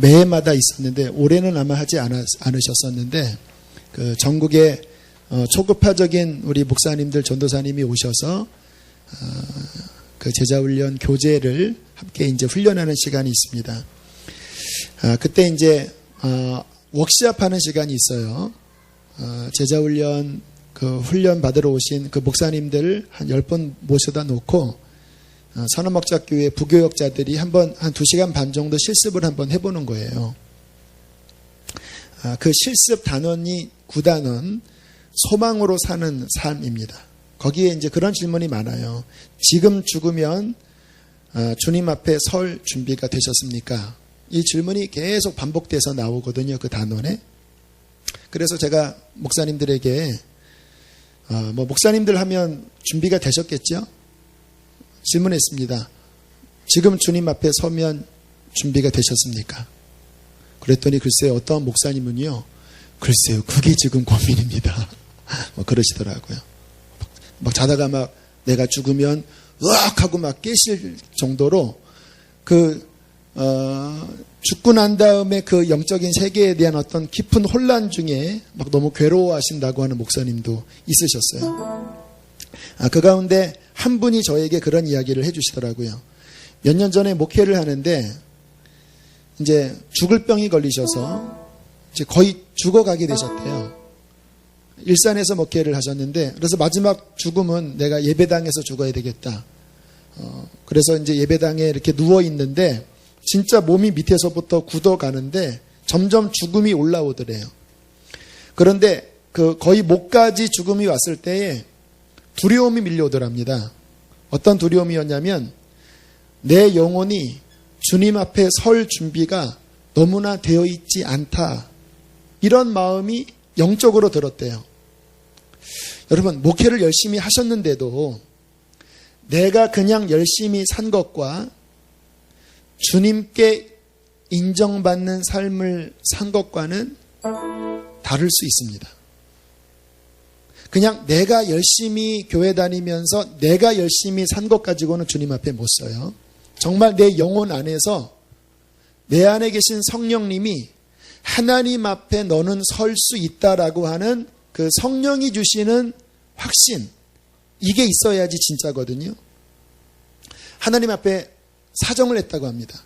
매해마다 있었는데 올해는 아마 하지 않으셨었는데 그 전국에 초급파적인 우리 목사님들 전도사님이 오셔서 그 제자훈련 교재를 함께 이제 훈련하는 시간이 있습니다. 그때 이제 워크샵하는 시간이 있어요. 제자훈련 그 훈련 받으러 오신 그 목사님들 한 10분 모셔다 놓고 선원목자교회 부교역자들이 한 2시간 반 정도 실습을 한번 해보는 거예요. 그 실습 단원이 9단원 소망으로 사는 삶입니다. 거기에 이제 그런 질문이 많아요. 지금 죽으면 주님 앞에 설 준비가 되셨습니까? 이 질문이 계속 반복돼서 나오거든요. 그 단원에. 그래서 제가 목사님들에게 목사님들 하면 준비가 되셨겠죠? 질문했습니다. 지금 주님 앞에 서면 준비가 되셨습니까? 그랬더니 글쎄요, 어떤 목사님은요, 글쎄요, 그게 지금 고민입니다. 그러시더라고요. 막 자다가 막 내가 죽으면 으악 하고 막 깨실 정도로 죽고 난 다음에 그 영적인 세계에 대한 어떤 깊은 혼란 중에 막 너무 괴로워하신다고 하는 목사님도 있으셨어요. 그 가운데 한 분이 저에게 그런 이야기를 해주시더라고요. 몇 년 전에 목회를 하는데 이제 죽을 병이 걸리셔서 이제 거의 죽어가게 되셨대요. 일산에서 목회를 하셨는데 그래서 마지막 죽음은 내가 예배당에서 죽어야 되겠다. 그래서 이제 예배당에 이렇게 누워 있는데 진짜 몸이 밑에서부터 굳어가는데 점점 죽음이 올라오더래요. 그런데 그 거의 목까지 죽음이 왔을 때에 두려움이 밀려오더랍니다. 어떤 두려움이었냐면 내 영혼이 주님 앞에 설 준비가 너무나 되어 있지 않다. 이런 마음이 영적으로 들었대요. 여러분, 목회를 열심히 하셨는데도 내가 그냥 열심히 산 것과 주님께 인정받는 삶을 산 것과는 다를 수 있습니다. 그냥 내가 열심히 교회 다니면서 내가 열심히 산 것 가지고는 주님 앞에 못 서요. 정말 내 영혼 안에서 내 안에 계신 성령님이 하나님 앞에 너는 설 수 있다라고 하는 그 성령이 주시는 확신, 이게 있어야지 진짜거든요. 하나님 앞에 사정을 했다고 합니다.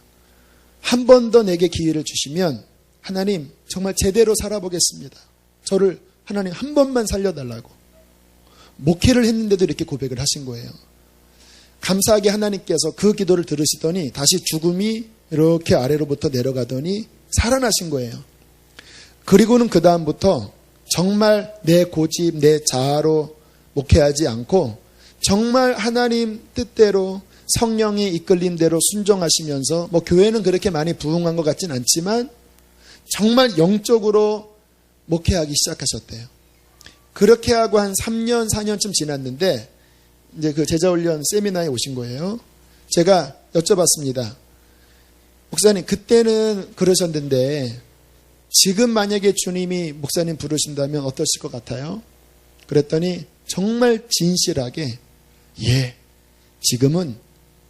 한 번 더 내게 기회를 주시면 하나님 정말 제대로 살아보겠습니다. 저를 하나님 한 번만 살려달라고. 목회를 했는데도 이렇게 고백을 하신 거예요. 감사하게 하나님께서 그 기도를 들으시더니 다시 죽음이 이렇게 아래로부터 내려가더니 살아나신 거예요. 그리고는 그 다음부터 정말 내 고집, 내 자아로 목회하지 않고 정말 하나님 뜻대로 성령의 이끌림대로 순종하시면서 교회는 그렇게 많이 부흥한 것 같진 않지만 정말 영적으로 목회하기 시작하셨대요. 그렇게 하고 한 3년, 4년쯤 지났는데 이제 그 제자훈련 세미나에 오신 거예요. 제가 여쭤봤습니다. 목사님, 그때는 그러셨는데 지금 만약에 주님이 목사님 부르신다면 어떠실 것 같아요? 그랬더니 정말 진실하게 예, 지금은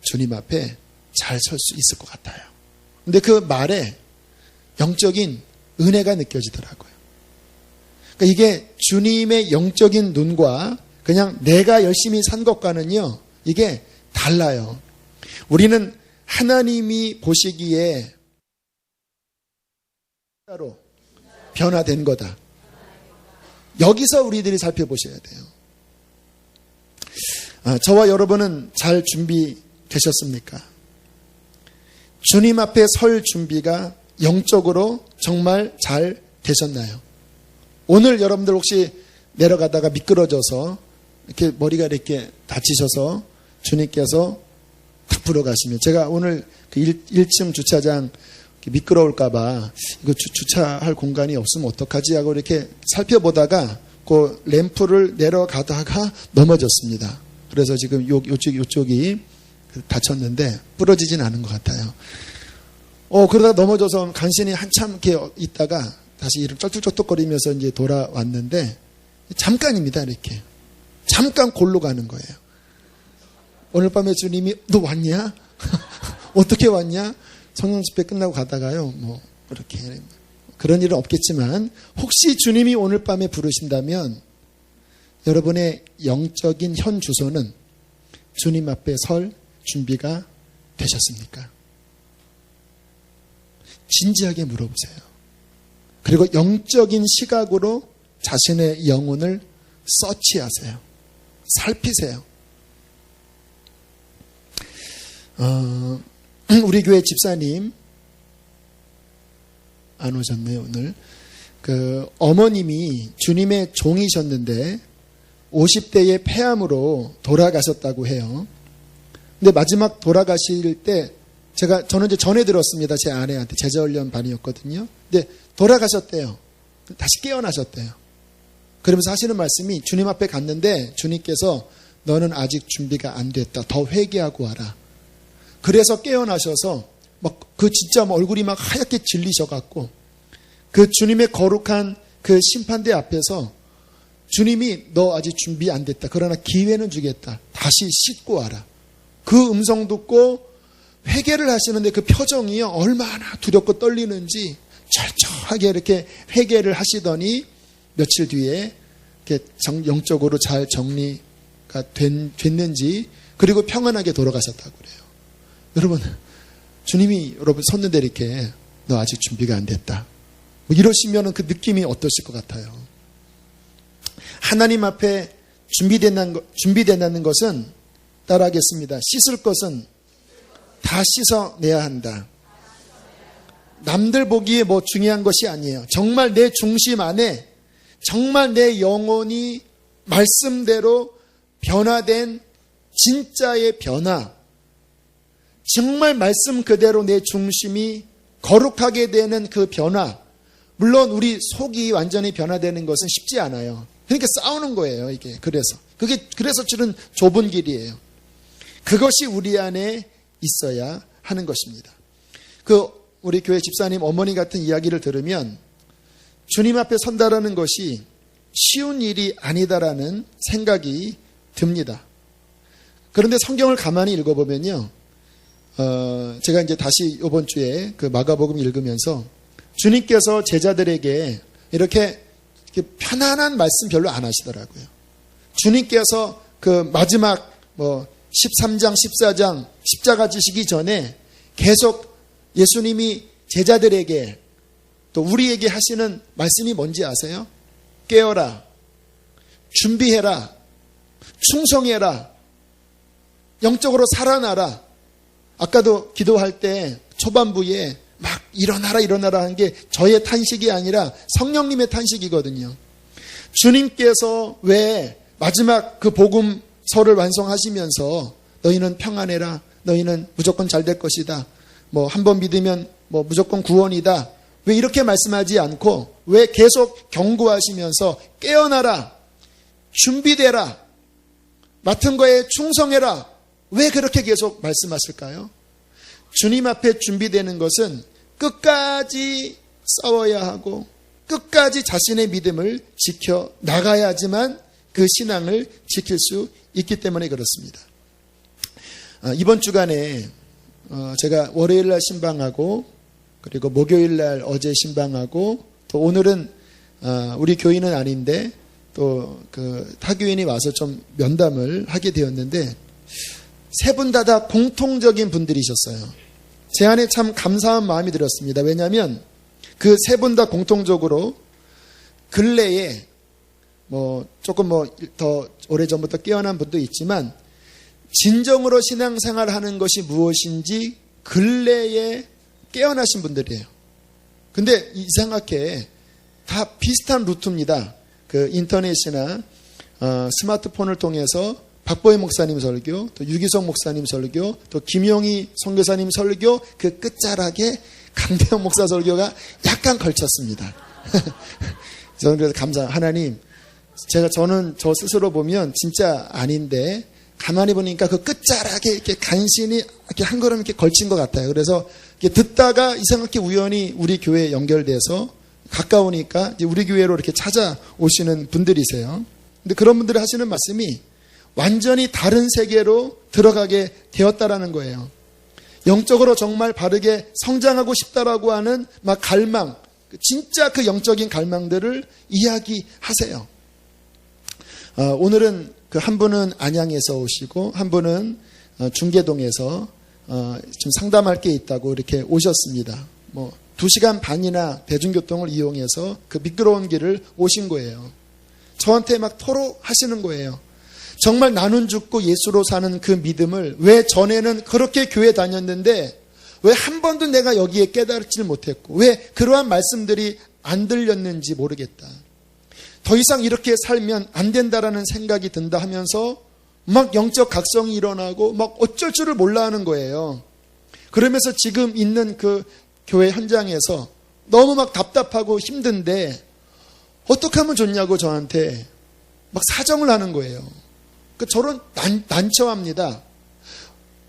주님 앞에 잘 설 수 있을 것 같아요. 근데 그 말에 영적인 은혜가 느껴지더라고요. 그러니까 이게 주님의 영적인 눈과 그냥 내가 열심히 산 것과는요, 이게 달라요. 우리는 하나님이 보시기에 따로 변화된 거다. 여기서 우리들이 살펴보셔야 돼요. 저와 여러분은 잘 준비되셨습니까? 주님 앞에 설 준비가 영적으로 정말 잘 되셨나요? 오늘 여러분들 혹시 내려가다가 미끄러져서 이렇게 머리가 이렇게 다치셔서 주님께서 탁 불어가시면, 제가 오늘 그 1층 주차장 미끄러울까봐 이거 주차할 공간이 없으면 어떡하지 하고 이렇게 살펴보다가 그 램프를 내려가다가 넘어졌습니다. 그래서 지금 요쪽이 다쳤는데 부러지진 않은 것 같아요. 그러다가 넘어져서 간신히 한참 이렇게 있다가 다시 이렇게 쩔뚝쩔뚝거리면서 이제 돌아왔는데 잠깐입니다. 이렇게 잠깐 골로 가는 거예요. 오늘 밤에 주님이 너 왔냐? 어떻게 왔냐? 성령 집회 끝나고 가다가요, 그렇게. 그런 일은 없겠지만 혹시 주님이 오늘 밤에 부르신다면 여러분의 영적인 현 주소는 주님 앞에 설 준비가 되셨습니까? 진지하게 물어보세요. 그리고 영적인 시각으로 자신의 영혼을 서치하세요. 살피세요. 우리 교회 집사님 안 오셨네요, 오늘. 어머님이 주님의 종이셨는데 50대의 폐암으로 돌아가셨다고 해요. 근데 마지막 돌아가실 때 저는 이제 전해 들었습니다. 제 아내한테 제자훈련 반이었거든요. 근데 돌아가셨대요. 다시 깨어나셨대요. 그러면서 하시는 말씀이 주님 앞에 갔는데 주님께서 너는 아직 준비가 안 됐다. 더 회개하고 와라. 그래서 깨어나셔서 진짜 얼굴이 막 하얗게 질리셔갖고 그 주님의 거룩한 그 심판대 앞에서 주님이 너 아직 준비 안 됐다. 그러나 기회는 주겠다. 다시 씻고 와라. 그 음성 듣고 회개를 하시는데 그 표정이요. 얼마나 두렵고 떨리는지 철저하게 이렇게 회개를 하시더니 며칠 뒤에 이렇게 영적으로 잘 정리가 됐는지 그리고 평안하게 돌아가셨다고 그래요. 여러분, 주님이 여러분 섰는데 이렇게 너 아직 준비가 안 됐다. 이러시면 그 느낌이 어떠실 것 같아요? 하나님 앞에 준비된다는 것은 따라하겠습니다. 씻을 것은 다 씻어내야 한다. 남들 보기에 중요한 것이 아니에요. 정말 내 중심 안에 정말 내 영혼이 말씀대로 변화된 진짜의 변화, 정말 말씀 그대로 내 중심이 거룩하게 되는 그 변화. 물론 우리 속이 완전히 변화되는 것은 쉽지 않아요. 그러니까 싸우는 거예요, 이게. 그래서 줄은 좁은 길이에요. 그것이 우리 안에 있어야 하는 것입니다. 우리 교회 집사님 어머니 같은 이야기를 들으면 주님 앞에 선다라는 것이 쉬운 일이 아니다라는 생각이 듭니다. 그런데 성경을 가만히 읽어보면요. 제가 이제 다시 이번 주에 그 마가복음 읽으면서 주님께서 제자들에게 이렇게 편안한 말씀 별로 안 하시더라고요. 주님께서 그 마지막 13장, 14장 십자가 지시기 전에 계속 예수님이 제자들에게 또 우리에게 하시는 말씀이 뭔지 아세요? 깨어라, 준비해라, 충성해라, 영적으로 살아나라. 아까도 기도할 때 초반부에 막 일어나라 한 게 저의 탄식이 아니라 성령님의 탄식이거든요. 주님께서 왜 마지막 그 복음서를 완성하시면서 너희는 평안해라, 너희는 무조건 잘 될 것이다, 한 번 믿으면 무조건 구원이다, 왜 이렇게 말씀하지 않고 왜 계속 경고하시면서 깨어나라, 준비되라, 맡은 거에 충성해라, 왜 그렇게 계속 말씀하실까요? 주님 앞에 준비되는 것은 끝까지 싸워야 하고 끝까지 자신의 믿음을 지켜 나가야지만 그 신앙을 지킬 수 있기 때문에 그렇습니다. 이번 주간에 제가 월요일날 신방하고 그리고 목요일날 어제 신방하고 또 오늘은 우리 교인은 아닌데 또 그 타교인이 와서 좀 면담을 하게 되었는데 세 분 다 공통적인 분들이셨어요. 제 안에 참 감사한 마음이 들었습니다. 왜냐하면 그 세 분 다 공통적으로 근래에 조금 더 오래전부터 깨어난 분도 있지만 진정으로 신앙생활하는 것이 무엇인지 근래에 깨어나신 분들이에요. 근데 이상하게 다 비슷한 루트입니다. 그 인터넷이나 스마트폰을 통해서 박보혜 목사님 설교, 또 유기성 목사님 설교, 또 김용희 선교사님 설교, 그 끝자락에 강대영 목사 설교가 약간 걸쳤습니다. 저는 그래서 하나님, 저는 저 스스로 보면 진짜 아닌데 가만히 보니까 그 끝자락에 이렇게 간신히 이렇게 한 걸음 이렇게 걸친 것 같아요. 그래서 이렇게 듣다가 이상하게 우연히 우리 교회에 연결돼서 가까우니까 이제 우리 교회로 이렇게 찾아오시는 분들이세요. 근데 그런 분들이 하시는 말씀이 완전히 다른 세계로 들어가게 되었다라는 거예요. 영적으로 정말 바르게 성장하고 싶다라고 하는 막 갈망, 진짜 그 영적인 갈망들을 이야기하세요. 오늘은 그 한 분은 안양에서 오시고 한 분은 중계동에서 좀 상담할 게 있다고 이렇게 오셨습니다. 2시간 반이나 대중교통을 이용해서 그 미끄러운 길을 오신 거예요. 저한테 막 토로하시는 거예요. 정말 나는 죽고 예수로 사는 그 믿음을 왜 전에는 그렇게 교회 다녔는데 왜 한 번도 내가 여기에 깨달지 못했고 왜 그러한 말씀들이 안 들렸는지 모르겠다. 더 이상 이렇게 살면 안 된다라는 생각이 든다 하면서 막 영적 각성이 일어나고 막 어쩔 줄을 몰라 하는 거예요. 그러면서 지금 있는 그 교회 현장에서 너무 막 답답하고 힘든데 어떻게 하면 좋냐고 저한테 막 사정을 하는 거예요. 저는 난처합니다.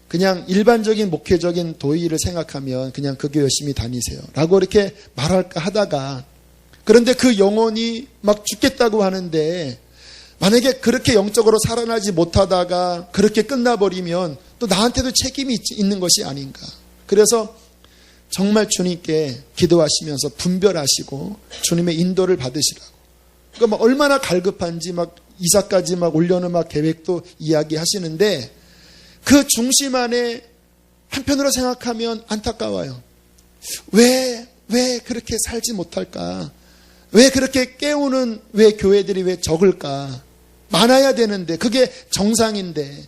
그냥 일반적인 목회적인 도의를 생각하면 그냥 그 교회 열심히 다니세요 라고 이렇게 말할까 하다가 그런데 그 영혼이 막 죽겠다고 하는데 만약에 그렇게 영적으로 살아나지 못하다가 그렇게 끝나버리면 또 나한테도 책임이 있는 것이 아닌가. 그래서 정말 주님께 기도하시면서 분별하시고 주님의 인도를 받으시라고. 그러니까 막 얼마나 갈급한지 막 이사까지 막 올려놓은 막 계획도 이야기하시는데 그 중심 안에 한편으로 생각하면 안타까워요. 왜 그렇게 살지 못할까? 왜 그렇게 깨우는 왜 교회들이 왜 적을까? 많아야 되는데 그게 정상인데.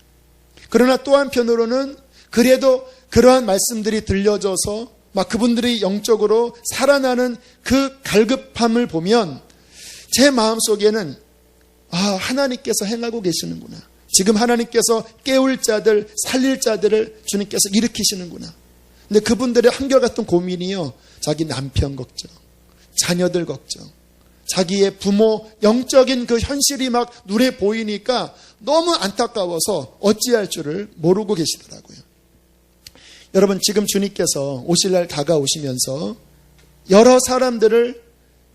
그러나 또 한편으로는 그래도 그러한 말씀들이 들려져서 막 그분들이 영적으로 살아나는 그 갈급함을 보면 제 마음속에는 하나님께서 행하고 계시는구나. 지금 하나님께서 깨울 자들, 살릴 자들을 주님께서 일으키시는구나. 근데 그분들의 한결같은 고민이요. 자기 남편 걱정, 자녀들 걱정, 자기의 부모 영적인 그 현실이 막 눈에 보이니까 너무 안타까워서 어찌할 줄을 모르고 계시더라고요. 여러분 지금 주님께서 오실 날 다가오시면서 여러 사람들을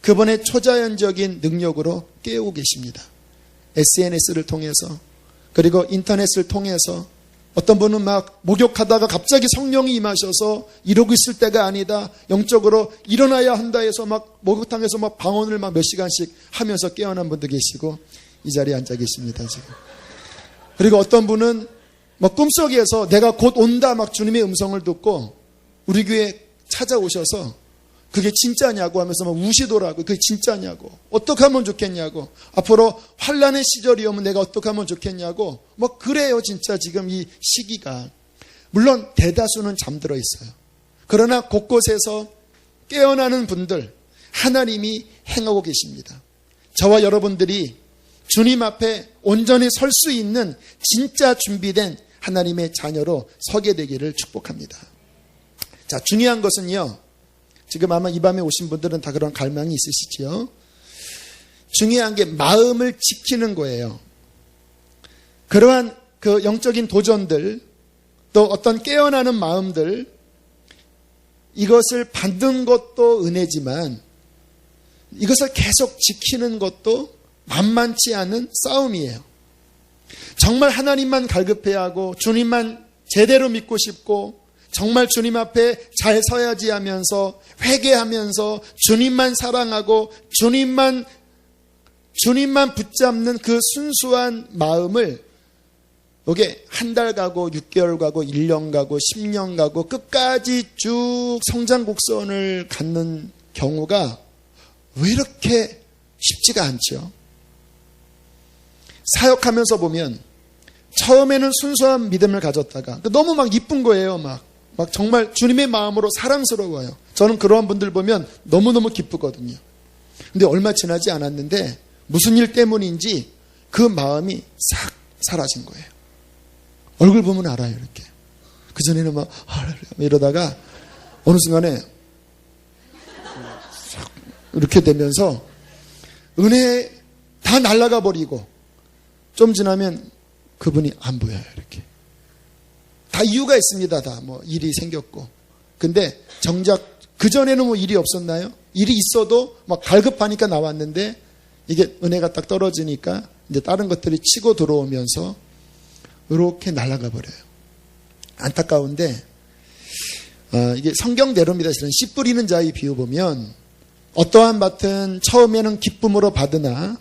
그분의 초자연적인 능력으로 깨우고 계십니다. SNS를 통해서 그리고 인터넷을 통해서 어떤 분은 막 목욕하다가 갑자기 성령이 임하셔서 이러고 있을 때가 아니다. 영적으로 일어나야 한다 해서 막 목욕탕에서 막 방언을 막 몇 시간씩 하면서 깨어난 분도 계시고 이 자리에 앉아 계십니다, 지금. 그리고 어떤 분은 막 꿈속에서 내가 곧 온다 막 주님의 음성을 듣고 우리 교회에 찾아오셔서 그게 진짜냐고 하면서 막 우시더라고요. 그게 진짜냐고. 어떻게 하면 좋겠냐고. 앞으로 환난의 시절이 오면 내가 어떻게 하면 좋겠냐고. 뭐 그래요 진짜 지금 이 시기가. 물론 대다수는 잠들어 있어요. 그러나 곳곳에서 깨어나는 분들 하나님이 행하고 계십니다. 저와 여러분들이 주님 앞에 온전히 설 수 있는 진짜 준비된 하나님의 자녀로 서게 되기를 축복합니다. 자, 중요한 것은요. 지금 아마 이 밤에 오신 분들은 다 그런 갈망이 있으시지요. 중요한 게 마음을 지키는 거예요. 그러한 그 영적인 도전들, 또 어떤 깨어나는 마음들, 이것을 받는 것도 은혜지만 이것을 계속 지키는 것도 만만치 않은 싸움이에요. 정말 하나님만 갈급해야 하고 주님만 제대로 믿고 싶고 정말 주님 앞에 잘 서야지 하면서 회개하면서 주님만 사랑하고 주님만 붙잡는 그 순수한 마음을 이게 한 달 가고 6개월 가고 1년 가고 10년 가고 끝까지 쭉 성장 곡선을 갖는 경우가 왜 이렇게 쉽지가 않죠? 사역하면서 보면 처음에는 순수한 믿음을 가졌다가 너무 막 이쁜 거예요. 막 정말 주님의 마음으로 사랑스러워요. 저는 그러한 분들 보면 너무너무 기쁘거든요. 근데 얼마 지나지 않았는데 무슨 일 때문인지 그 마음이 싹 사라진 거예요. 얼굴 보면 알아요. 이렇게. 그전에는 막 이러다가 어느 순간에 싹 이렇게 되면서 은혜 다 날아가 버리고 좀 지나면 그분이 안 보여요. 이렇게. 다 이유가 있습니다. 다 뭐 일이 생겼고. 근데 정작 그전에는 뭐 일이 없었나요? 일이 있어도 막 갈급하니까 나왔는데 이게 은혜가 딱 떨어지니까 이제 다른 것들이 치고 들어오면서 이렇게 날아가 버려요. 안타까운데 이게 성경대로입니다. 실은 씨 뿌리는 자의 비유 보면 어떠한 밭은 처음에는 기쁨으로 받으나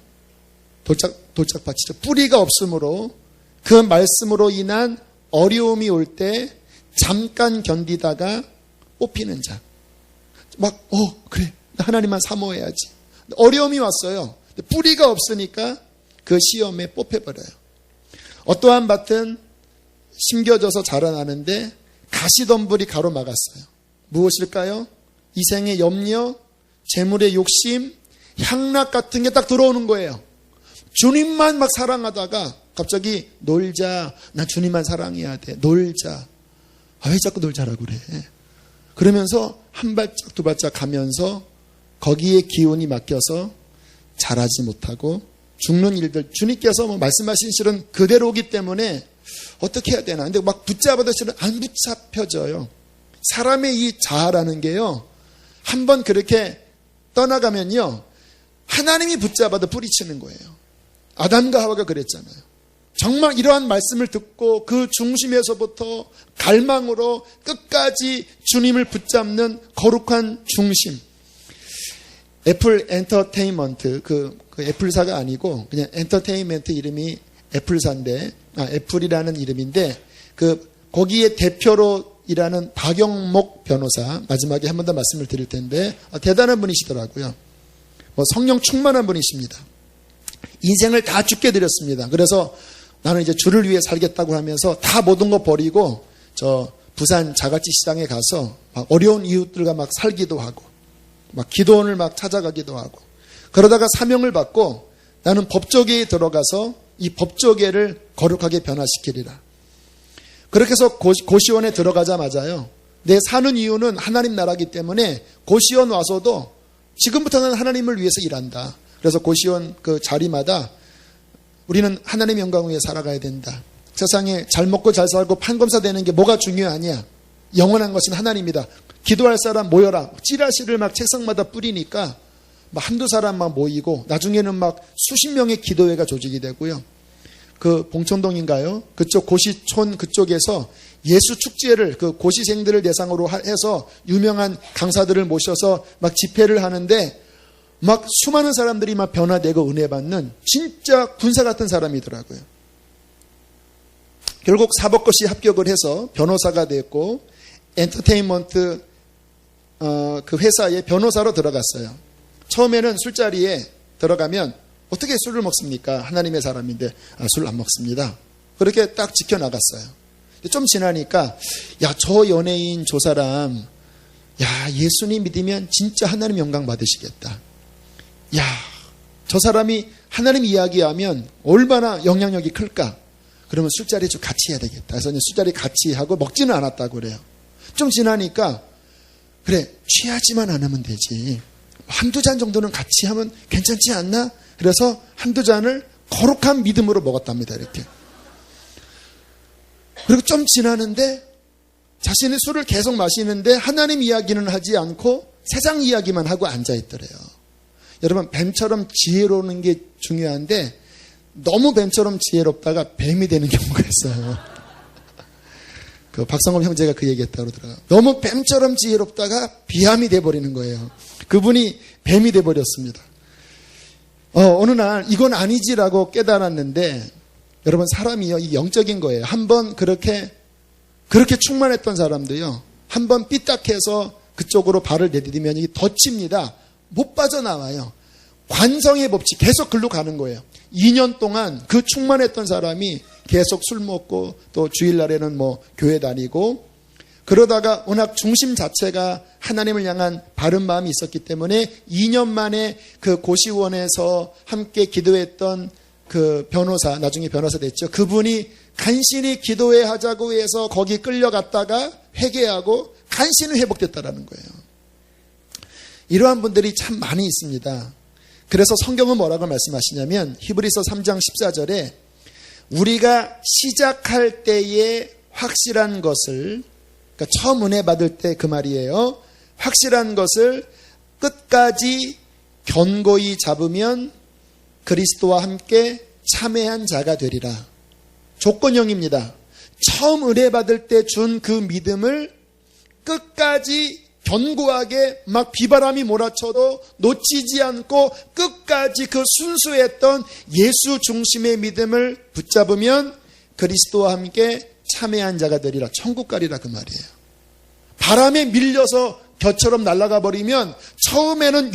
돌짝밭이죠. 뿌리가 없으므로 그 말씀으로 인한 어려움이 올 때 잠깐 견디다가 뽑히는 자. 그래. 하나님만 사모해야지. 어려움이 왔어요. 뿌리가 없으니까 그 시험에 뽑혀버려요. 어떠한 밭은 심겨져서 자라나는데 가시덤불이 가로막았어요. 무엇일까요? 이 생의 염려, 재물의 욕심, 향락 같은 게 딱 들어오는 거예요. 주님만 막 사랑하다가 갑자기 놀자. 나 주님만 사랑해야 돼. 놀자. 왜 자꾸 놀자라고 그래. 그러면서 한 발짝 두 발짝 가면서 거기에 기운이 막혀서 자라지 못하고 죽는 일들. 주님께서 말씀하신 실은 그대로기 때문에 어떻게 해야 되나. 근데 막 붙잡아도 실은 안 붙잡혀져요. 사람의 이 자아라는 게요. 한번 그렇게 떠나가면요. 하나님이 붙잡아도 뿌리치는 거예요. 아담과 하와가 그랬잖아요. 정말 이러한 말씀을 듣고 그 중심에서부터 갈망으로 끝까지 주님을 붙잡는 거룩한 중심. 애플 엔터테인먼트, 그 애플사가 아니고 그냥 엔터테인먼트 이름이 애플사인데, 애플이라는 이름인데, 거기에 대표로 일하는 박영목 변호사, 마지막에 한 번 더 말씀을 드릴 텐데, 대단한 분이시더라고요. 성령 충만한 분이십니다. 인생을 다 죽게 드렸습니다. 그래서 나는 이제 주를 위해 살겠다고 하면서 다 모든 거 버리고 부산 자갈치 시장에 가서 막 어려운 이웃들과 막 살기도 하고 막 기도원을 막 찾아가기도 하고 그러다가 사명을 받고 나는 법조계에 들어가서 이 법조계를 거룩하게 변화시키리라. 그렇게 해서 고시원에 들어가자마자요. 내 사는 이유는 하나님 나라기 때문에 고시원 와서도 지금부터는 하나님을 위해서 일한다. 그래서 고시원 그 자리마다 우리는 하나님의 영광을 위해 살아가야 된다. 세상에 잘 먹고 잘 살고 판검사 되는 게 뭐가 중요하냐. 영원한 것은 하나님이다. 기도할 사람 모여라. 찌라시를 막 책상마다 뿌리니까 막 한두 사람만 모이고 나중에는 막 수십 명의 기도회가 조직이 되고요. 그 봉천동인가요? 그쪽 고시촌 그쪽에서 예수 축제를 그 고시생들을 대상으로 해서 유명한 강사들을 모셔서 막 집회를 하는데 막 수많은 사람들이 막 변화되고 은혜 받는 진짜 군사 같은 사람이더라고요. 결국 사법고시 합격을 해서 변호사가 됐고 엔터테인먼트 그 회사에 변호사로 들어갔어요. 처음에는 술자리에 들어가면 어떻게 술을 먹습니까? 하나님의 사람인데 술 안 먹습니다. 그렇게 딱 지켜나갔어요. 좀 지나니까 저 연예인 저 사람 예수님 믿으면 진짜 하나님 영광 받으시겠다. 저 사람이 하나님 이야기하면 얼마나 영향력이 클까? 그러면 술자리 좀 같이 해야 되겠다. 그래서 술자리 같이 하고 먹지는 않았다고 그래요. 좀 지나니까 그래 취하지만 않으면 되지. 한두 잔 정도는 같이 하면 괜찮지 않나? 그래서 한두 잔을 거룩한 믿음으로 먹었답니다. 이렇게. 그리고 좀 지나는데 자신의 술을 계속 마시는데 하나님 이야기는 하지 않고 세상 이야기만 하고 앉아있더래요. 여러분 뱀처럼 지혜로운 게 중요한데 너무 뱀처럼 지혜롭다가 뱀이 되는 경우가 있어요. 그 박성범 형제가 그 얘기했다고 그러더라고요. 너무 뱀처럼 지혜롭다가 비암이 돼버리는 거예요. 그분이 뱀이 돼버렸습니다. 어느 날 이건 아니지라고 깨달았는데 여러분 사람이요 이게 영적인 거예요. 한번 그렇게 충만했던 사람도요 한번 삐딱해서 그쪽으로 발을 내디디면 이게 덧칩니다. 못 빠져나와요. 관성의 법칙 계속 글로 가는 거예요. 2년 동안 그 충만했던 사람이 계속 술 먹고 또 주일날에는 교회 다니고 그러다가 워낙 중심 자체가 하나님을 향한 바른 마음이 있었기 때문에 2년 만에 그 고시원에서 함께 기도했던 그 변호사, 나중에 변호사 됐죠. 그분이 간신히 기도회 하자고 해서 거기 끌려갔다가 회개하고 간신히 회복됐다라는 거예요. 이러한 분들이 참 많이 있습니다. 그래서 성경은 뭐라고 말씀하시냐면 히브리서 3장 14절에 우리가 시작할 때에 확실한 것을 그러니까 처음 은혜 받을 때 그 말이에요. 확실한 것을 끝까지 견고히 잡으면 그리스도와 함께 참회한 자가 되리라. 조건형입니다. 처음 은혜 받을 때 준 그 믿음을 끝까지 견고하게 막 비바람이 몰아쳐도 놓치지 않고 끝까지 그 순수했던 예수 중심의 믿음을 붙잡으면 그리스도와 함께 참회한 자가 되리라. 천국 가리라 그 말이에요. 바람에 밀려서 겨처럼 날아가 버리면 처음에는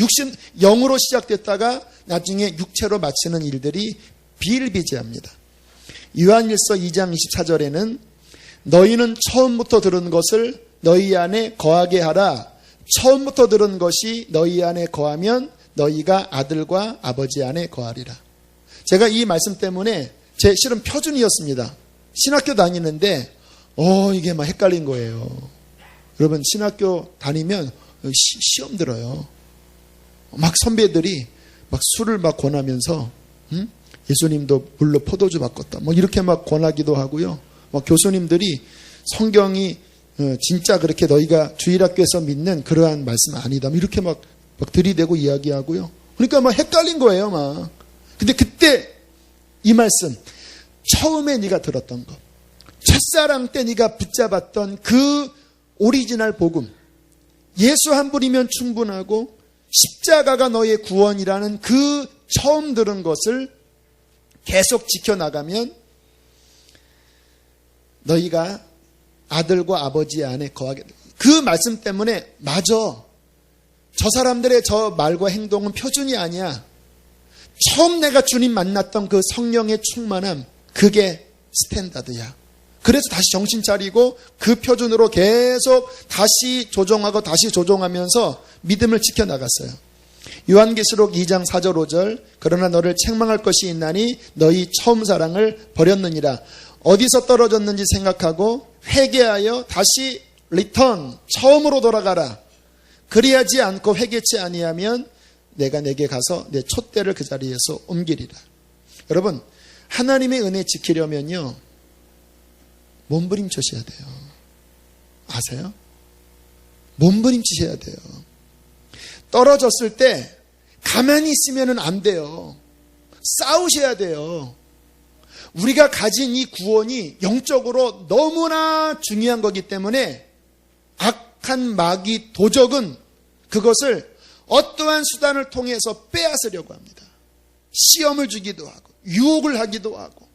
영으로 시작됐다가 나중에 육체로 마치는 일들이 비일비재합니다. 요한일서 2장 24절에는 너희는 처음부터 들은 것을 너희 안에 거하게 하라. 처음부터 들은 것이 너희 안에 거하면 너희가 아들과 아버지 안에 거하리라. 제가 이 말씀 때문에 제 실은 표준이었습니다. 신학교 다니는데 이게 막 헷갈린 거예요. 여러분 신학교 다니면 시험 들어요. 막 선배들이 막 술을 막 권하면서 예수님도 물로 포도주 바꿨다. 뭐 이렇게 막 권하기도 하고요. 막 교수님들이 성경이 진짜 그렇게 너희가 주일학교에서 믿는 그러한 말씀 아니다. 이렇게 막 들이대고 이야기하고요. 그러니까 막 헷갈린 거예요, 막. 근데 그때 이 말씀, 처음에 네가 들었던 것, 첫사랑 때 네가 붙잡았던 그 오리지널 복음, 예수 한 분이면 충분하고 십자가가 너의 구원이라는 그 처음 들은 것을 계속 지켜나가면 너희가 아들과 아버지 안에 거하게 돼. 그 말씀 때문에 맞아. 저 사람들의 저 말과 행동은 표준이 아니야. 처음 내가 주님 만났던 그 성령의 충만함, 그게 스탠다드야. 그래서 다시 정신 차리고 그 표준으로 계속 다시 조정하고 다시 조정하면서 믿음을 지켜나갔어요. 요한계시록 2장 4절 5절 그러나 너를 책망할 것이 있나니 너희 처음 사랑을 버렸느니라. 어디서 떨어졌는지 생각하고 회개하여 다시 리턴 처음으로 돌아가라. 그리하지 않고 회개치 아니하면 내가 내게 가서 내 촛대를 그 자리에서 옮기리라. 여러분 하나님의 은혜 지키려면요 몸부림치셔야 돼요. 아세요? 몸부림치셔야 돼요. 떨어졌을 때 가만히 있으면 안 돼요. 싸우셔야 돼요. 우리가 가진 이 구원이 영적으로 너무나 중요한 거기 때문에 악한 마귀 도적은 그것을 어떠한 수단을 통해서 빼앗으려고 합니다. 시험을 주기도 하고 유혹을 하기도 하고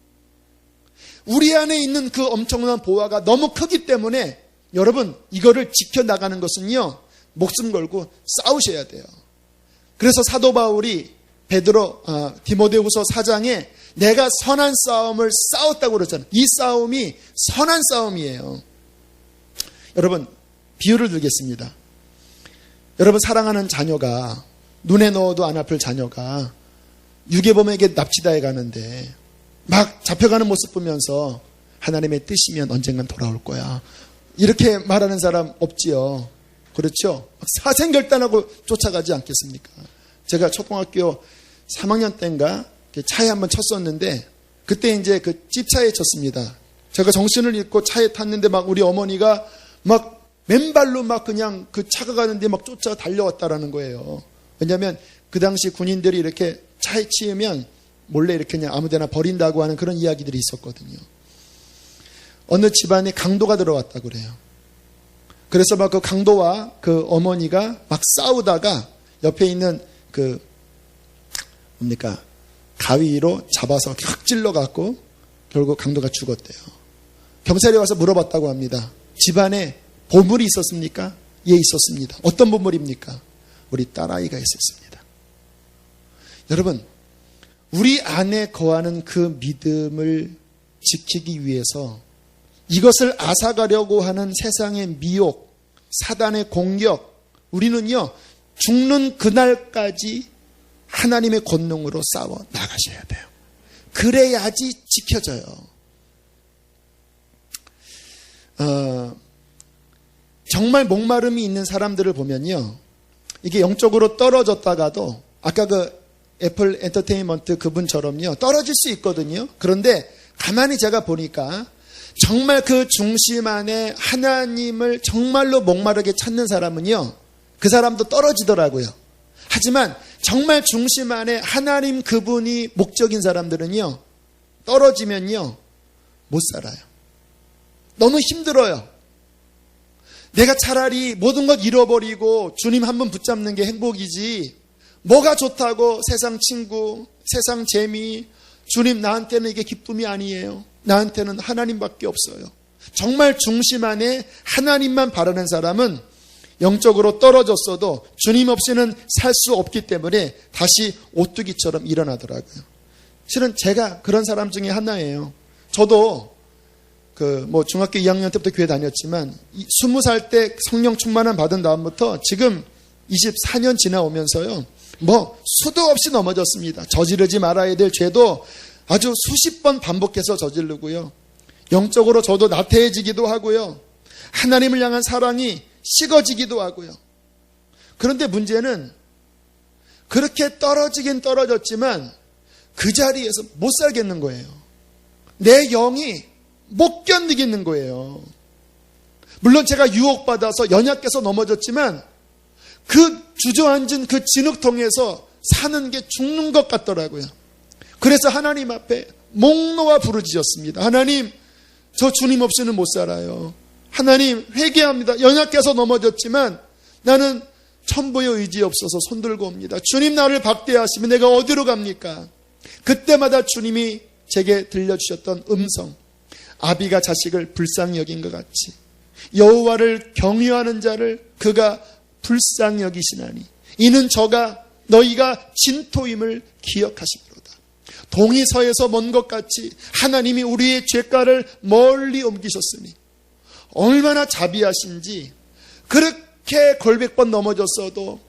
우리 안에 있는 그 엄청난 보화가 너무 크기 때문에 여러분 이거를 지켜나가는 것은요 목숨 걸고 싸우셔야 돼요. 그래서 사도 바울이 디모데후서 4장에 내가 선한 싸움을 싸웠다고 그러잖아요. 이 싸움이 선한 싸움이에요. 여러분 비유를 들겠습니다. 여러분 사랑하는 자녀가 눈에 넣어도 안 아플 자녀가 유괴범에게 납치당해 가는데 막 잡혀가는 모습 보면서 하나님의 뜻이면 언젠간 돌아올 거야. 이렇게 말하는 사람 없지요. 그렇죠? 사생결단하고 쫓아가지 않겠습니까? 제가 초등학교 3학년 때인가 차에 한번 쳤었는데 그때 이제 그 찝차에 쳤습니다. 제가 정신을 잃고 차에 탔는데 막 우리 어머니가 막 맨발로 막 그냥 그 차가 가는데 막 쫓아 달려왔다라는 거예요. 왜냐하면 그 당시 군인들이 이렇게 차에 치이면 몰래 이렇게 그냥 아무데나 버린다고 하는 그런 이야기들이 있었거든요. 어느 집안에 강도가 들어왔다 그래요. 그래서 막 그 강도와 그 어머니가 막 싸우다가 옆에 있는 그 가위로 잡아서 확 찔러갖고 결국 강도가 죽었대요. 경찰이 와서 물어봤다고 합니다. 집안에 보물이 있었습니까? 예, 있었습니다. 어떤 보물입니까? 우리 딸아이가 있었습니다. 여러분, 우리 안에 거하는 그 믿음을 지키기 위해서 이것을 앗아가려고 하는 세상의 미혹, 사단의 공격, 우리는요, 죽는 그날까지 하나님의 권능으로 싸워 나가셔야 돼요. 그래야지 지켜져요. 정말 목마름이 있는 사람들을 보면요, 이게 영적으로 떨어졌다가도 아까 그 애플 엔터테인먼트 그분처럼요 떨어질 수 있거든요. 그런데 가만히 제가 보니까 정말 그 중심 안에 하나님을 정말로 목마르게 찾는 사람은요 그 사람도 떨어지더라고요. 하지만 정말 중심 안에 하나님 그분이 목적인 사람들은요 떨어지면요 못 살아요. 너무 힘들어요. 내가 차라리 모든 것 잃어버리고 주님 한 번 붙잡는 게 행복이지, 뭐가 좋다고 세상 친구, 세상 재미, 주님 나한테는 이게 기쁨이 아니에요. 나한테는 하나님밖에 없어요. 정말 중심 안에 하나님만 바라는 사람은 영적으로 떨어졌어도 주님 없이는 살 수 없기 때문에 다시 오뚜기처럼 일어나더라고요. 실은 제가 그런 사람 중에 하나예요. 저도 중학교 2학년 때부터 교회 다녔지만 20살 때 성령 충만함 받은 다음부터 지금 24년 지나오면서요, 수도 없이 넘어졌습니다. 저지르지 말아야 될 죄도 아주 수십 번 반복해서 저지르고요. 영적으로 저도 나태해지기도 하고요. 하나님을 향한 사랑이 식어지기도 하고요. 그런데 문제는 그렇게 떨어지긴 떨어졌지만 그 자리에서 못 살겠는 거예요. 내 영이 못 견디겠는 거예요. 물론 제가 유혹받아서 연약해서 넘어졌지만 그 주저앉은 그 진흙통에서 사는 게 죽는 것 같더라고요. 그래서 하나님 앞에 목 놓아 부르짖었습니다. 하나님, 저 주님 없이는 못 살아요. 하나님, 회개합니다. 연약해서 넘어졌지만 나는 천부의 의지 없어서 손들고 옵니다. 주님 나를 박대하시면 내가 어디로 갑니까? 그때마다 주님이 제게 들려주셨던 음성, 아비가 자식을 불쌍히 여긴 것 같이 여호와를 경유하는 자를 그가 불쌍히 여기시나니 이는 저가 너희가 진토임을 기억하시리로다. 동이 서에서 먼 것 같이 하나님이 우리의 죄가를 멀리 옮기셨으니 얼마나 자비하신지, 그렇게 걸백 번 넘어졌어도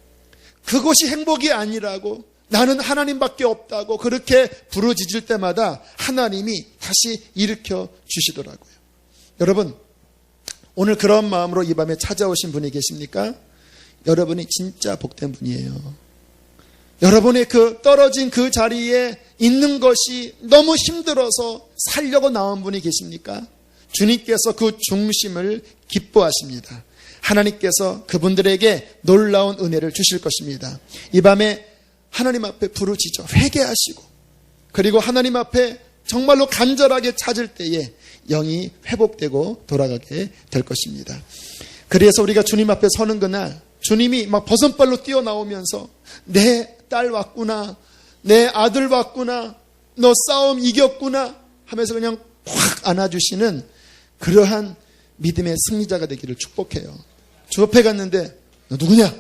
그것이 행복이 아니라고, 나는 하나님밖에 없다고 그렇게 부르짖을 때마다 하나님이 다시 일으켜 주시더라고요. 여러분, 오늘 그런 마음으로 이 밤에 찾아오신 분이 계십니까? 여러분이 진짜 복된 분이에요. 여러분의 그 떨어진 그 자리에 있는 것이 너무 힘들어서 살려고 나온 분이 계십니까? 주님께서 그 중심을 기뻐하십니다. 하나님께서 그분들에게 놀라운 은혜를 주실 것입니다. 이 밤에 하나님 앞에 부르짖어 회개하시고, 그리고 하나님 앞에 정말로 간절하게 찾을 때에 영이 회복되고 돌아가게 될 것입니다. 그래서 우리가 주님 앞에 서는 그날 주님이 막 버선발로 뛰어나오면서 내 딸 왔구나, 내 아들 왔구나, 너 싸움 이겼구나 하면서 그냥 확 안아주시는 그러한 믿음의 승리자가 되기를 축복해요. 주 앞에 갔는데 너 누구냐?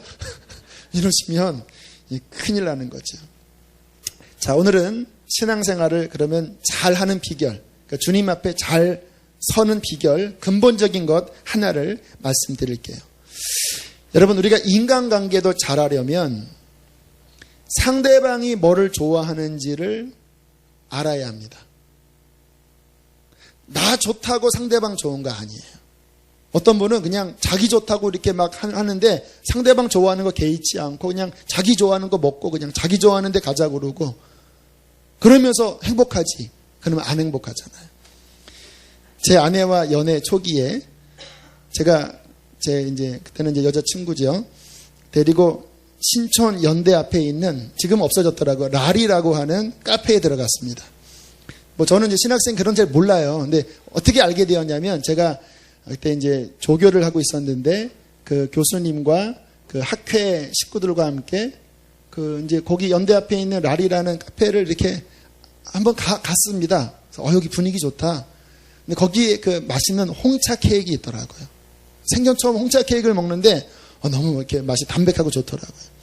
이러시면 큰일 나는 거죠. 자, 오늘은 신앙생활을 그러면 잘하는 비결, 그러니까 주님 앞에 잘 서는 비결, 근본적인 것 하나를 말씀드릴게요. 여러분, 우리가 인간관계도 잘하려면 상대방이 뭐를 좋아하는지를 알아야 합니다. 나 좋다고 상대방 좋은 거 아니에요. 어떤 분은 그냥 자기 좋다고 이렇게 막 하는데 상대방 좋아하는 거 개의치 않고 그냥 자기 좋아하는 거 먹고 그냥 자기 좋아하는 데 가자 그러고 그러면서 행복하지. 그러면 안 행복하잖아요. 제 아내와 연애 초기에 제가 그때는 이제 여자친구죠. 데리고 신촌 연대 앞에 있는, 지금 없어졌더라고요, 라리라고 하는 카페에 들어갔습니다. 저는 이제 신학생 그런 잘 몰라요. 근데 어떻게 알게 되었냐면, 제가 그때 이제 조교를 하고 있었는데, 그 교수님과 그 학회 식구들과 함께 이제 거기 연대 앞에 있는 라리라는 카페를 이렇게 한번 갔습니다. 그래서 여기 분위기 좋다. 근데 거기에 그 맛있는 홍차 케이크 있더라고요. 생전 처음 홍차 케이크를 먹는데 너무 이렇게 맛이 담백하고 좋더라고요.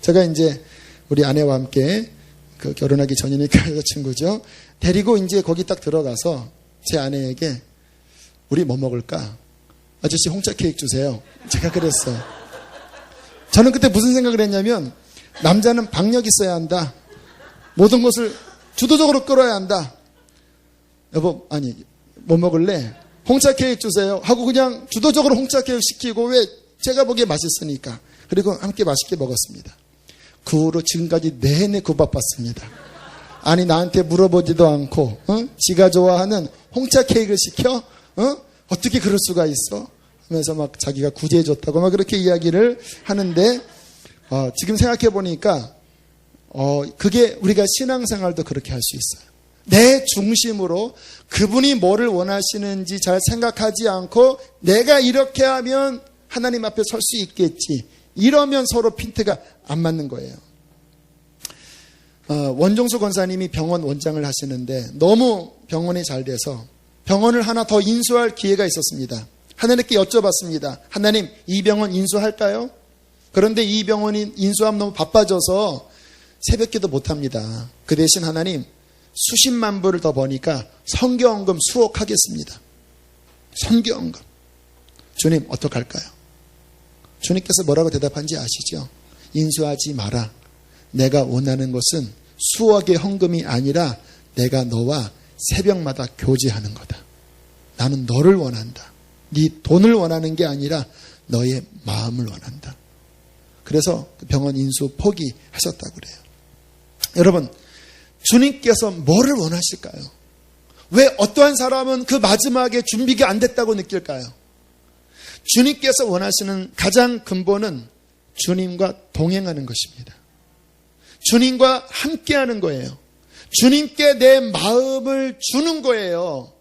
제가 이제 우리 아내와 함께 그 결혼하기 전이니까 여자친구죠. 데리고 이제 거기 딱 들어가서 제 아내에게 우리 뭐 먹을까? 아저씨 홍차 케이크 주세요. 제가 그랬어요. 저는 그때 무슨 생각을 했냐면, 남자는 박력 있어야 한다. 모든 것을 주도적으로 끌어야 한다. 여보, 아니 뭐 먹을래? 홍차 케이크 주세요 하고 그냥 주도적으로 홍차 케이크 시키고, 왜? 제가 보기에 맛있으니까. 그리고 함께 맛있게 먹었습니다. 그 후로 지금까지 내내 구박받습니다. 아니 나한테 물어보지도 않고 지가 좋아하는 홍차 케이크를 시켜? 어떻게 그럴 수가 있어? 하면서 막 자기가 구제해줬다고 막 그렇게 이야기를 하는데, 지금 생각해 보니까 그게 우리가 신앙생활도 그렇게 할 수 있어요. 내 중심으로 그분이 뭐를 원하시는지 잘 생각하지 않고 내가 이렇게 하면 하나님 앞에 설 수 있겠지. 이러면 서로 핀트가 안 맞는 거예요. 원종수 권사님이 병원 원장을 하시는데 너무 병원이 잘 돼서 병원을 하나 더 인수할 기회가 있었습니다. 하나님께 여쭤봤습니다. 하나님, 이 병원 인수할까요? 그런데 이 병원이 인수하면 너무 바빠져서 새벽기도 못합니다. 그 대신 하나님, 수십만 불을 더 버니까 선교헌금 수억하겠습니다. 선교헌금. 주님, 어떡할까요? 주님께서 뭐라고 대답한지 아시죠? 인수하지 마라. 내가 원하는 것은 수억의 헌금이 아니라 내가 너와 새벽마다 교제하는 거다. 나는 너를 원한다. 네 돈을 원하는 게 아니라 너의 마음을 원한다. 그래서 병원 인수 포기하셨다고 그래요. 여러분, 주님께서 뭐를 원하실까요? 왜 어떠한 사람은 그 마지막에 준비가 안 됐다고 느낄까요? 주님께서 원하시는 가장 근본은 주님과 동행하는 것입니다. 주님과 함께하는 거예요. 주님께 내 마음을 주는 거예요.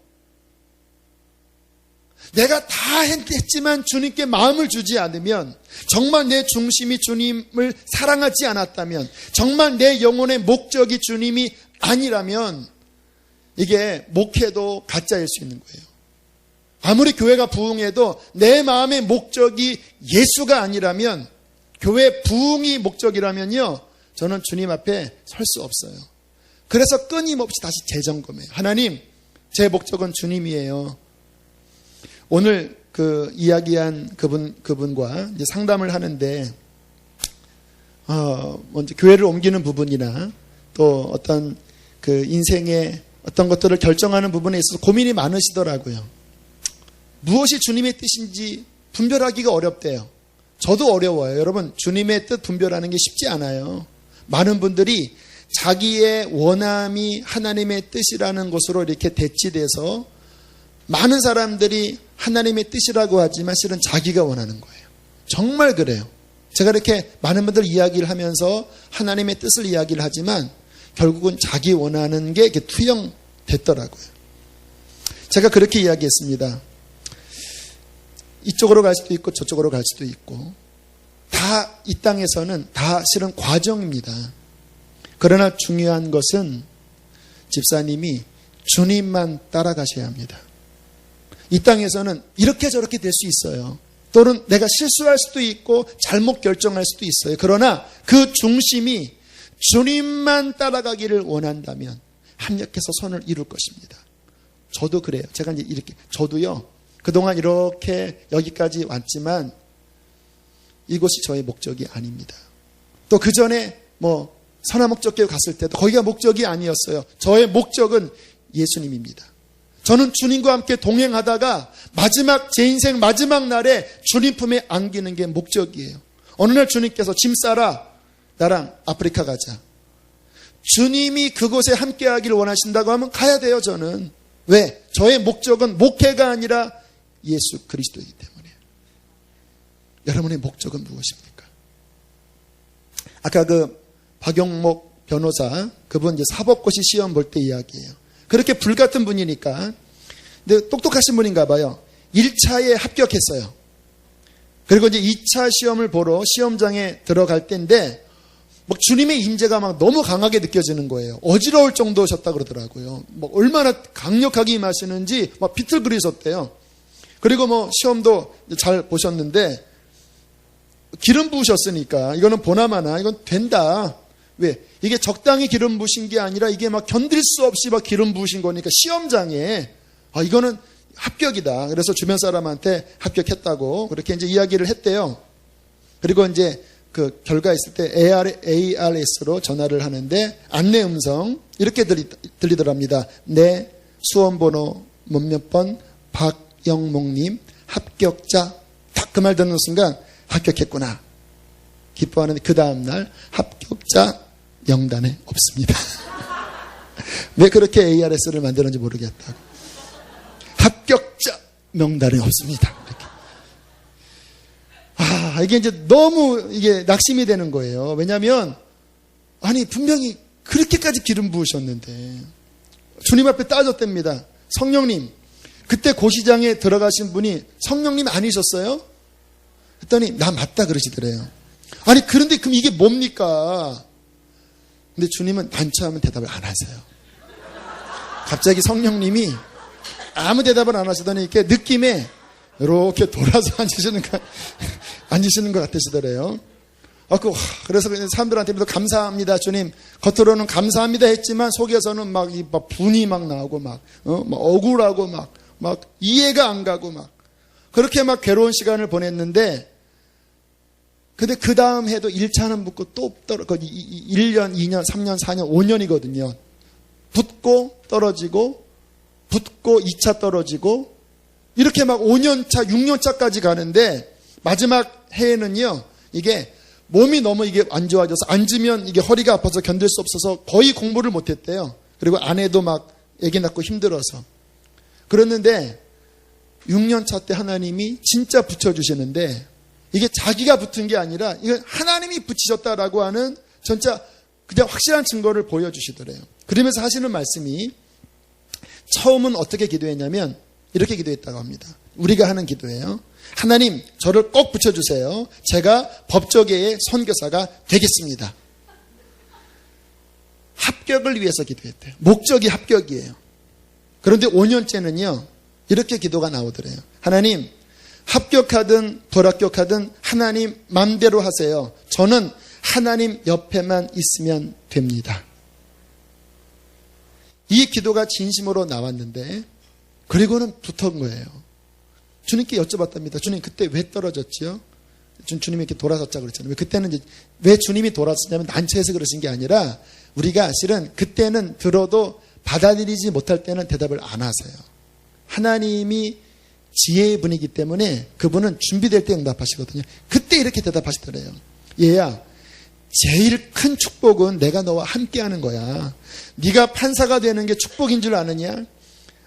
내가 다 했지만 주님께 마음을 주지 않으면, 정말 내 중심이 주님을 사랑하지 않았다면, 정말 내 영혼의 목적이 주님이 아니라면 이게 목회도 가짜일 수 있는 거예요. 아무리 교회가 부흥해도 내 마음의 목적이 예수가 아니라면, 교회 부흥이 목적이라면요, 저는 주님 앞에 설 수 없어요. 그래서 끊임없이 다시 재점검해요. 하나님, 제 목적은 주님이에요. 오늘 그 이야기한 그분과 이제 상담을 하는데, 먼저 교회를 옮기는 부분이나 또 어떤 그 인생의 어떤 것들을 결정하는 부분에 있어서 고민이 많으시더라고요. 무엇이 주님의 뜻인지 분별하기가 어렵대요. 저도 어려워요. 여러분, 주님의 뜻 분별하는 게 쉽지 않아요. 많은 분들이 자기의 원함이 하나님의 뜻이라는 것으로 이렇게 대치돼서 많은 사람들이 하나님의 뜻이라고 하지만 실은 자기가 원하는 거예요. 정말 그래요. 제가 이렇게 많은 분들 이야기를 하면서 하나님의 뜻을 이야기를 하지만 결국은 자기 원하는 게 이렇게 투영됐더라고요. 제가 그렇게 이야기했습니다. 이쪽으로 갈 수도 있고 저쪽으로 갈 수도 있고, 다 이 땅에서는 다 실은 과정입니다. 그러나 중요한 것은 집사님이 주님만 따라가셔야 합니다. 이 땅에서는 이렇게 저렇게 될 수 있어요. 또는 내가 실수할 수도 있고 잘못 결정할 수도 있어요. 그러나 그 중심이 주님만 따라가기를 원한다면 합력해서 선을 이룰 것입니다. 저도 그래요. 제가 이제 이렇게, 저도요, 그동안 이렇게 여기까지 왔지만 이곳이 저의 목적이 아닙니다. 또 그 전에 선화목적교회 갔을 때도 거기가 목적이 아니었어요. 저의 목적은 예수님입니다. 저는 주님과 함께 동행하다가 제 인생 마지막 날에 주님 품에 안기는 게 목적이에요. 어느 날 주님께서 짐 싸라, 나랑 아프리카 가자. 주님이 그곳에 함께 하기를 원하신다고 하면 가야 돼요, 저는. 왜? 저의 목적은 목회가 아니라 예수 그리스도이기 때문에. 여러분의 목적은 무엇입니까? 아까 그 박용목 변호사, 그분 이제 사법고시 시험 볼 때 이야기예요. 그렇게 불같은 분이니까, 근데 똑똑하신 분인가 봐요. 1차에 합격했어요. 그리고 이제 2차 시험을 보러 시험장에 들어갈 때인데, 주님의 임재가 막 너무 강하게 느껴지는 거예요. 어지러울 정도셨다 그러더라고요. 얼마나 강력하게 임하시는지 막 비틀거리셨대요. 그리고 시험도 잘 보셨는데, 기름 부으셨으니까 이거는 보나마나 이건 된다. 왜? 이게 적당히 기름 부으신 게 아니라 이게 막 견딜 수 없이 막 기름 부으신 거니까 시험장에 이거는 합격이다. 그래서 주변 사람한테 합격했다고 그렇게 이제 이야기를 했대요. 그리고 이제 그 결과 있을 때 ARS로 전화를 하는데 안내 음성 이렇게 들리더랍니다. 네, 수험번호 몇몇 번 박영목님 합격자. 딱 그 말 듣는 순간 합격했구나. 기뻐하는데 그 다음날 합격자 명단에 없습니다. 왜 그렇게 ARS를 만드는지 모르겠다고. 합격자 명단에 없습니다. 이렇게. 이게 이제 너무 이게 낙심이 되는 거예요. 왜냐하면 분명히 그렇게까지 기름 부으셨는데 주님 앞에 따졌답니다. 성령님, 그때 고시장에 들어가신 분이 성령님 아니셨어요? 했더니 나 맞다 그러시더래요. 아니 그런데 그럼 이게 뭡니까? 근데 주님은 난처하면 대답을 안 하세요. 갑자기 성령님이 아무 대답을 안 하시더니 이렇게 느낌에 이렇게 돌아서 앉으시는 것 같으시더래요. 그래서 사람들한테 감사합니다 주님, 겉으로는 감사합니다 했지만 속에서는 막 분이 막 나오고 막 억울하고 막 이해가 안 가고 막 그렇게 막 괴로운 시간을 보냈는데, 근데 그 다음 해도 1차는 붙고 또 1년, 2년, 3년, 4년, 5년이거든요. 붙고 떨어지고 붙고 2차 떨어지고 이렇게 막 5년차, 6년차까지 가는데 마지막 해에는요, 이게 몸이 너무 이게 안 좋아져서 앉으면 이게 허리가 아파서 견딜 수 없어서 거의 공부를 못했대요. 그리고 아내도 막 애기 낳고 힘들어서. 그랬는데 6년차 때 하나님이 진짜 붙여주시는데, 이게 자기가 붙은 게 아니라 이건 하나님이 붙이셨다라고 하는 진짜 그냥 확실한 증거를 보여주시더래요. 그러면서 하시는 말씀이, 처음은 어떻게 기도했냐면 이렇게 기도했다고 합니다. 우리가 하는 기도예요. 하나님, 저를 꼭 붙여주세요. 제가 법조계의 선교사가 되겠습니다. 합격을 위해서 기도했대요. 목적이 합격이에요. 그런데 5년째는요, 이렇게 기도가 나오더래요. 하나님, 합격하든 불합격하든 하나님 맘대로 하세요. 저는 하나님 옆에만 있으면 됩니다. 이 기도가 진심으로 나왔는데, 그리고는 붙은 거예요. 주님께 여쭤봤답니다. 주님, 그때 왜 떨어졌지요? 주님이 이렇게 돌아섰자고 그랬잖아요. 그때는 이제 왜 주님이 돌아섰냐면 난처해서 그러신 게 아니라, 우리가 실은 그때는 들어도 받아들이지 못할 때는 대답을 안 하세요. 하나님이 지혜의 분이기 때문에 그분은 준비될 때 응답하시거든요. 그때 이렇게 대답하시더래요. 얘야, 제일 큰 축복은 내가 너와 함께하는 거야. 네가 판사가 되는 게 축복인 줄 아느냐?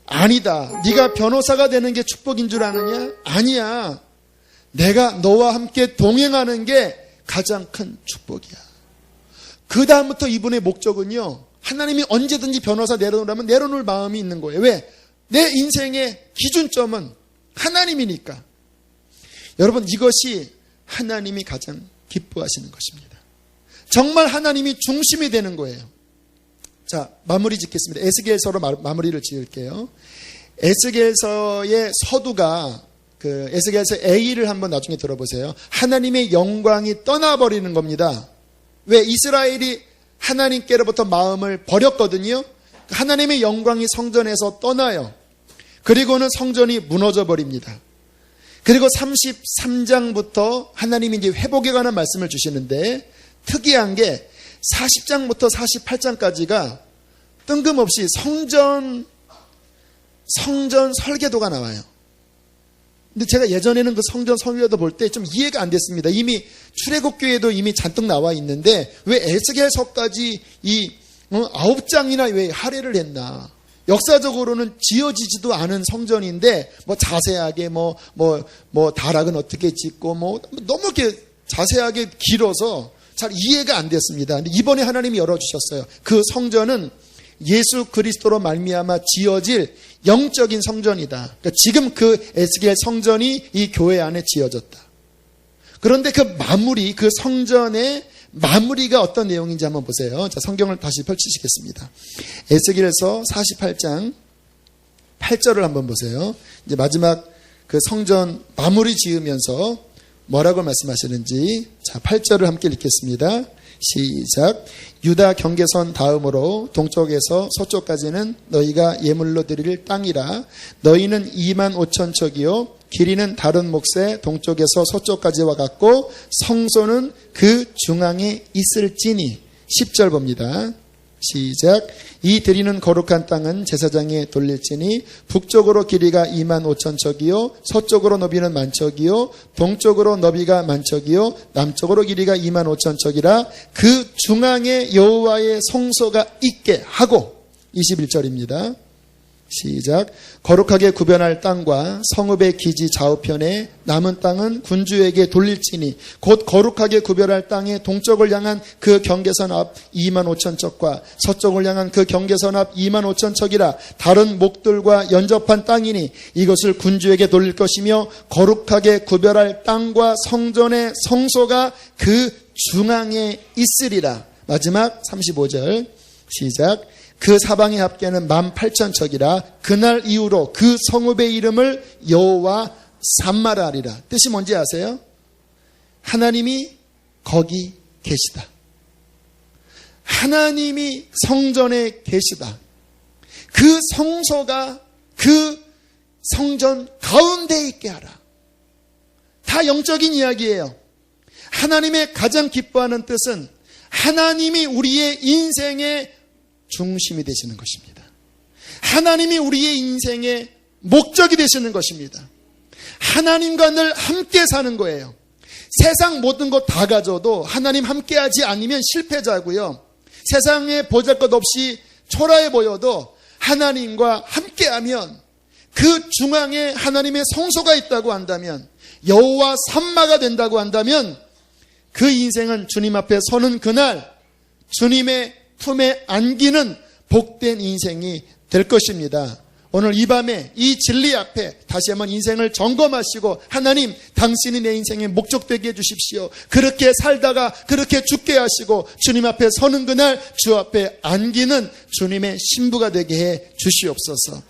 아니다. 네가 변호사가 되는 게 축복인 줄 아느냐? 아니야. 내가 너와 함께 동행하는 게 가장 큰 축복이야. 그 다음부터 이분의 목적은요, 하나님이 언제든지 변호사 내려놓으라면 내려놓을 마음이 있는 거예요. 왜? 내 인생의 기준점은 하나님이니까. 여러분, 이것이 하나님이 가장 기뻐하시는 것입니다. 정말 하나님이 중심이 되는 거예요. 자, 마무리 짓겠습니다. 에스겔서로 마무리를 지을게요. 에스겔서의 서두가 에스겔서 A를 한번 나중에 들어보세요. 하나님의 영광이 떠나버리는 겁니다. 왜? 이스라엘이 하나님께로부터 마음을 버렸거든요. 하나님의 영광이 성전에서 떠나요. 그리고는 성전이 무너져 버립니다. 그리고 33장부터 하나님이 이제 회복에 관한 말씀을 주시는데, 특이한 게 40장부터 48장까지가 뜬금없이 성전 설계도가 나와요. 근데 제가 예전에는 그 성전 설계도 볼 때 좀 이해가 안 됐습니다. 이미 출애굽기에도 이미 잔뜩 나와 있는데 왜 에스겔서까지 이 9장이나 왜 할애를 했나? 역사적으로는 지어지지도 않은 성전인데 자세하게 다락은 어떻게 짓고 너무 이렇게 자세하게 길어서 잘 이해가 안 됐습니다. 근데 이번에 하나님이 열어주셨어요. 그 성전은 예수 그리스도로 말미암아 지어질 영적인 성전이다. 그러니까 지금 그 에스겔 성전이 이 교회 안에 지어졌다. 그런데 그 마무리, 그 성전의 마무리가 어떤 내용인지 한번 보세요. 자, 성경을 다시 펼치시겠습니다. 에스겔서 48장 8절을 한번 보세요. 이제 마지막 그 성전 마무리 지으면서 뭐라고 말씀하시는지, 자, 8절을 함께 읽겠습니다. 시작. 유다 경계선 다음으로 동쪽에서 서쪽까지는 너희가 예물로 드릴 땅이라. 너희는 25,000척이요 길이는 다른 몫에 동쪽에서 서쪽까지와 같고 성소는 그 중앙에 있을지니. 10절 봅니다. 시작. 이 드리는 거룩한 땅은 제사장에 돌릴지니 북쪽으로 길이가 25,000척이요 서쪽으로 너비는 10,000척이요 동쪽으로 너비가 10,000척이요 남쪽으로 길이가 25,000척이라. 그 중앙에 여호와의 성소가 있게 하고. 21절입니다. 시작. 거룩하게 구별할 땅과 성읍의 기지 좌우편에 남은 땅은 군주에게 돌릴지니 곧 거룩하게 구별할 땅의 동쪽을 향한 그 경계선 앞 25,000척과 서쪽을 향한 그 경계선 앞 25,000척이라 다른 목들과 연접한 땅이니 이것을 군주에게 돌릴 것이며 거룩하게 구별할 땅과 성전의 성소가 그 중앙에 있으리라. 마지막 35절 시작. 그 사방의 합계는 18,000척이라 그날 이후로 그 성읍의 이름을 여호와 삼마라 하리라. 뜻이 뭔지 아세요? 하나님이 거기 계시다. 하나님이 성전에 계시다. 그 성소가 그 성전 가운데 있게 하라. 다 영적인 이야기예요. 하나님의 가장 기뻐하는 뜻은 하나님이 우리의 인생의 중심이 되시는 것입니다. 하나님이 우리의 인생의 목적이 되시는 것입니다. 하나님과 늘 함께 사는 거예요. 세상 모든 것 다 가져도 하나님 함께하지 않으면 실패자고요. 세상에 보잘것없이 초라해 보여도 하나님과 함께하면 그 중앙에 하나님의 성소가 있다고 한다면, 여호와 삼마가 된다고 한다면 그 인생은 주님 앞에 서는 그날 주님의 품에 안기는 복된 인생이 될 것입니다. 오늘 이 밤에 이 진리 앞에 다시 한번 인생을 점검하시고 하나님 당신이 내 인생의 목적 되게 해주십시오. 그렇게 살다가 그렇게 죽게 하시고 주님 앞에 서는 그날 주 앞에 안기는 주님의 신부가 되게 해 주시옵소서.